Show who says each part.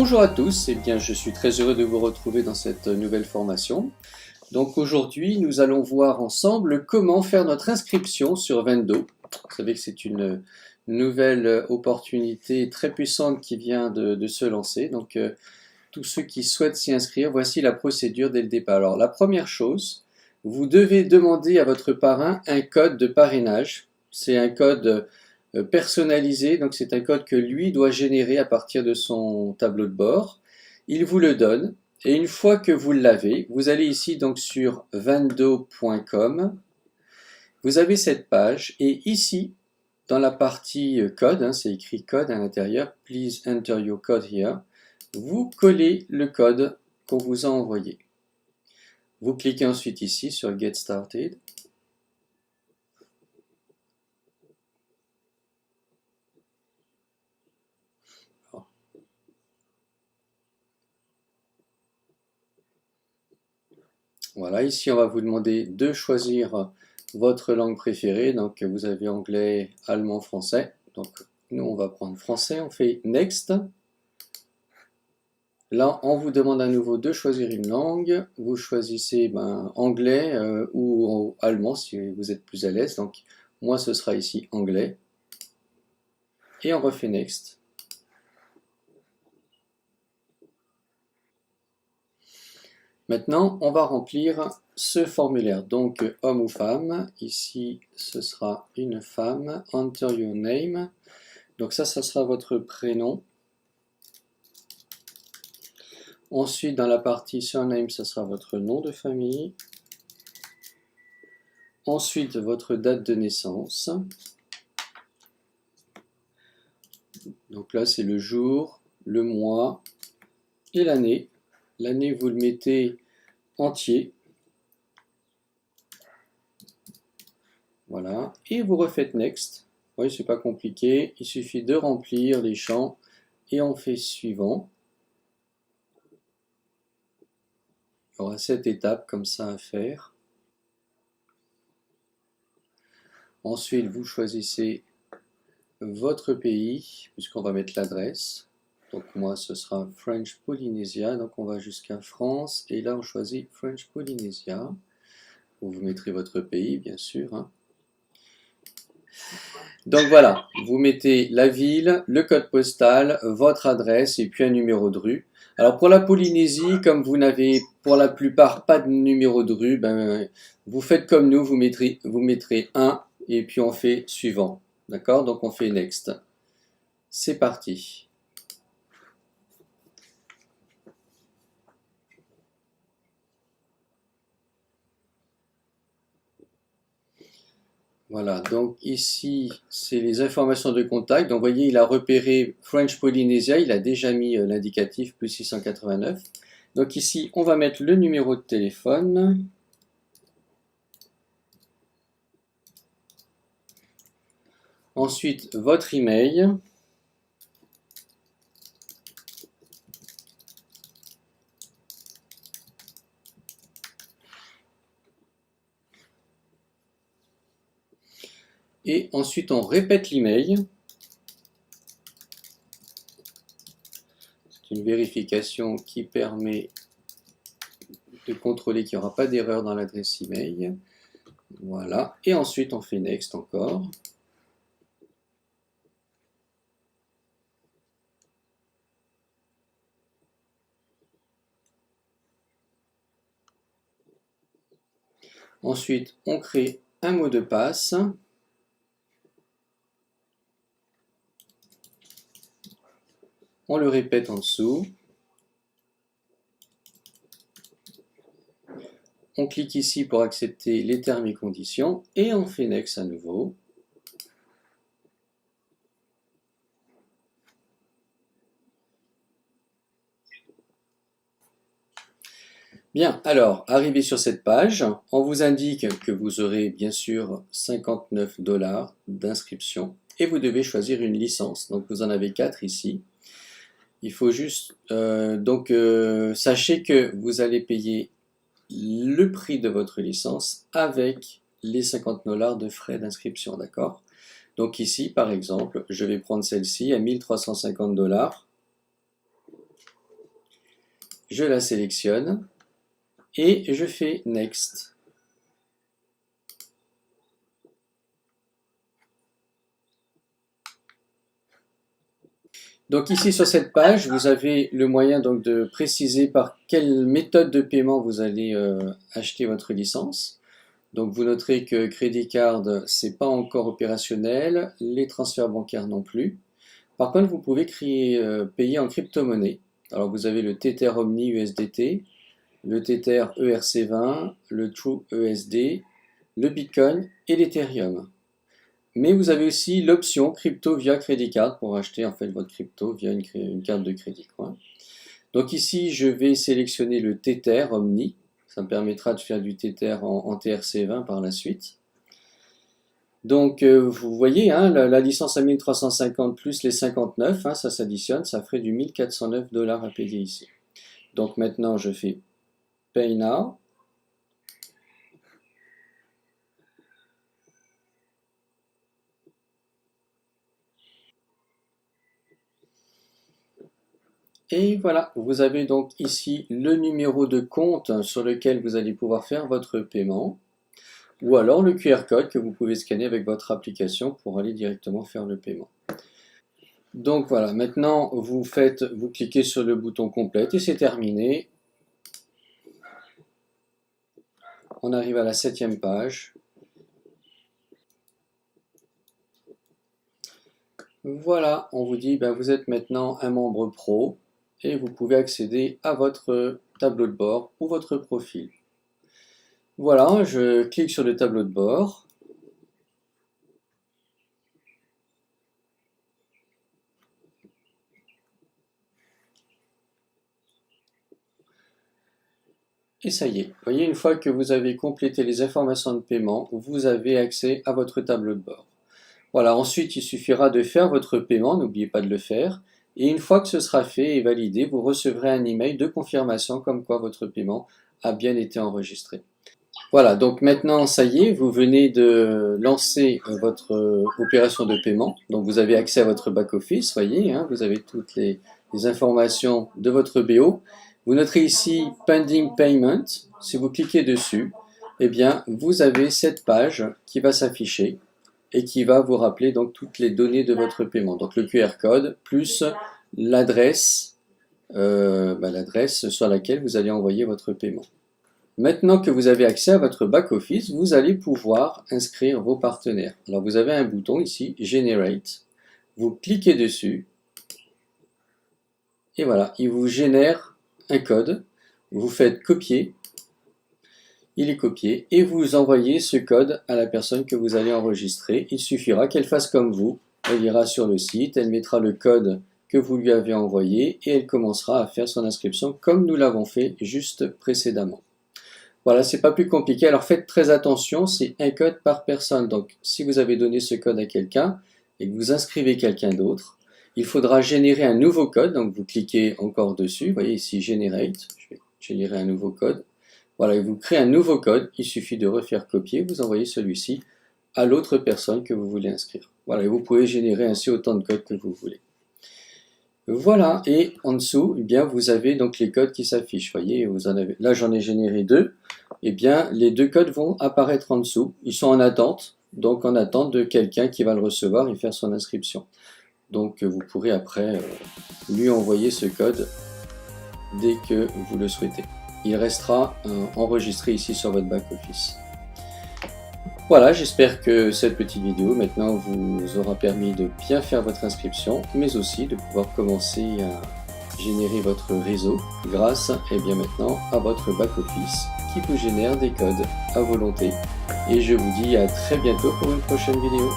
Speaker 1: Bonjour à tous, je suis très heureux de vous retrouver dans cette nouvelle formation. Donc aujourd'hui, nous allons voir ensemble comment faire notre inscription sur Vendo. Vous savez que c'est une nouvelle opportunité très puissante qui vient de se lancer. Donc tous ceux qui souhaitent s'y inscrire, voici la procédure dès le départ. Alors la première chose, vous devez demander à votre parrain un code de parrainage. C'est un code personnalisé, donc c'est un code que lui doit générer à partir de son tableau de bord. Il vous le donne et une fois que vous l'avez, vous allez ici donc sur vendo.com. Vous avez cette page et ici dans la partie code, c'est écrit code à l'intérieur, please enter your code here. Vous collez le code qu'on vous a envoyé. Vous cliquez ensuite ici sur Get Started. Voilà, ici on va vous demander de choisir votre langue préférée. Donc vous avez anglais, allemand, français. Donc nous on va prendre français, on fait Next. Là, on vous demande à nouveau de choisir une langue. Vous choisissez anglais ou allemand si vous êtes plus à l'aise. Donc, moi, ce sera ici anglais. Et on refait Next. Maintenant, on va remplir ce formulaire. Donc, homme ou femme. Ici, ce sera une femme. Enter your name. Donc ça sera votre prénom. Ensuite, dans la partie surname, ça sera votre nom de famille. Ensuite, votre date de naissance. Donc là, c'est le jour, le mois et l'année. L'année, vous le mettez entier. Voilà. Et vous refaites Next. Oui, c'est pas compliqué. Il suffit de remplir les champs et on fait suivant. Il y aura 7 étapes comme ça à faire. Ensuite, vous choisissez votre pays, puisqu'on va mettre l'adresse. Donc moi, ce sera French Polynesia. Donc on va jusqu'à France. Et là, on choisit French Polynesia. Vous mettrez votre pays, bien sûr. Donc voilà, vous mettez la ville, le code postal, votre adresse et puis un numéro de rue. Alors pour la Polynésie, comme vous n'avez pour la plupart pas de numéro de rue, vous faites comme nous, vous mettrez 1 et puis on fait suivant. D'accord? Donc on fait Next. C'est parti. Voilà, donc ici, c'est les informations de contact. Donc, vous voyez, il a repéré French Polynesia, il a déjà mis l'indicatif plus 689. Donc ici, on va mettre le numéro de téléphone. Ensuite, votre email. Et ensuite, on répète l'email. C'est une vérification qui permet de contrôler qu'il n'y aura pas d'erreur dans l'adresse email. Voilà. Et ensuite, on fait Next encore. Ensuite, on crée un mot de passe. On le répète en dessous. On clique ici pour accepter les termes et conditions et on fait Next à nouveau. Bien, alors, arrivé sur cette page, on vous indique que vous aurez bien sûr 59 $ d'inscription et vous devez choisir une licence. Donc vous en avez 4 ici. Il faut juste, sachez que vous allez payer le prix de votre licence avec les 50 $ de frais d'inscription, d'accord? Donc ici, par exemple, je vais prendre celle-ci à 1350 $. je la sélectionne et je fais Next. Donc ici sur cette page, vous avez le moyen donc de préciser par quelle méthode de paiement vous allez acheter votre licence. Donc vous noterez que Credit Card, c'est pas encore opérationnel, les transferts bancaires non plus. Par contre, vous pouvez payer en crypto-monnaie. Alors vous avez le Tether Omni USDT, le Tether ERC20, le True ESD, le Bitcoin et l'Ethereum. Mais vous avez aussi l'option crypto via Credit Card pour acheter en fait votre crypto via une carte de crédit, quoi. Donc ici, je vais sélectionner le Tether Omni. Ça me permettra de faire du Tether en TRC20 par la suite. Donc vous voyez, hein, la licence à 1350 plus les 59, hein, ça s'additionne, ça ferait du 1409 $ à payer ici. Donc maintenant, je fais Pay Now. Et voilà, vous avez donc ici le numéro de compte sur lequel vous allez pouvoir faire votre paiement, ou alors le QR code que vous pouvez scanner avec votre application pour aller directement faire le paiement. Donc voilà, maintenant vous cliquez sur le bouton complète et c'est terminé. On arrive à la 7e page. Voilà, on vous dit ben, vous êtes maintenant un membre pro et vous pouvez accéder à votre tableau de bord ou votre profil. Voilà, je clique sur le tableau de bord. Et ça y est, vous voyez, une fois que vous avez complété les informations de paiement, vous avez accès à votre tableau de bord. Voilà, ensuite il suffira de faire votre paiement, n'oubliez pas de le faire. Et une fois que ce sera fait et validé, vous recevrez un email de confirmation comme quoi votre paiement a bien été enregistré. Voilà, donc maintenant, ça y est, vous venez de lancer votre opération de paiement. Donc vous avez accès à votre back-office, voyez, hein, vous avez toutes les informations de votre BO. Vous noterez ici Pending Payment. Si vous cliquez dessus, eh bien, vous avez cette page qui va s'afficher et qui va vous rappeler donc toutes les données de votre paiement. Donc le QR code plus l'adresse sur laquelle vous allez envoyer votre paiement. Maintenant que vous avez accès à votre back-office, vous allez pouvoir inscrire vos partenaires. Alors vous avez un bouton ici, Generate. Vous cliquez dessus. Et voilà, il vous génère un code. Vous faites copier. Il est copié. Et vous envoyez ce code à la personne que vous allez enregistrer. Il suffira qu'elle fasse comme vous. Elle ira sur le site, elle mettra le code que vous lui avez envoyé et elle commencera à faire son inscription comme nous l'avons fait juste précédemment. Voilà, c'est pas plus compliqué. Alors faites très attention, c'est un code par personne. Donc si vous avez donné ce code à quelqu'un et que vous inscrivez quelqu'un d'autre, il faudra générer un nouveau code. Donc vous cliquez encore dessus, vous voyez ici Generate, je vais générer un nouveau code. Voilà, et vous créez un nouveau code, il suffit de refaire copier, vous envoyez celui-ci à l'autre personne que vous voulez inscrire. Voilà, et vous pouvez générer ainsi autant de codes que vous voulez. Voilà, et en dessous, eh bien, vous avez donc les codes qui s'affichent. Voyez, là j'en ai généré 2. Eh bien, les 2 codes vont apparaître en dessous. Ils sont en attente, donc en attente de quelqu'un qui va le recevoir et faire son inscription. Donc vous pourrez après lui envoyer ce code dès que vous le souhaitez. Il restera enregistré ici sur votre back-office. Voilà, j'espère que cette petite vidéo maintenant vous aura permis de bien faire votre inscription, mais aussi de pouvoir commencer à générer votre réseau grâce maintenant à votre back-office qui vous génère des codes à volonté. Et je vous dis à très bientôt pour une prochaine vidéo.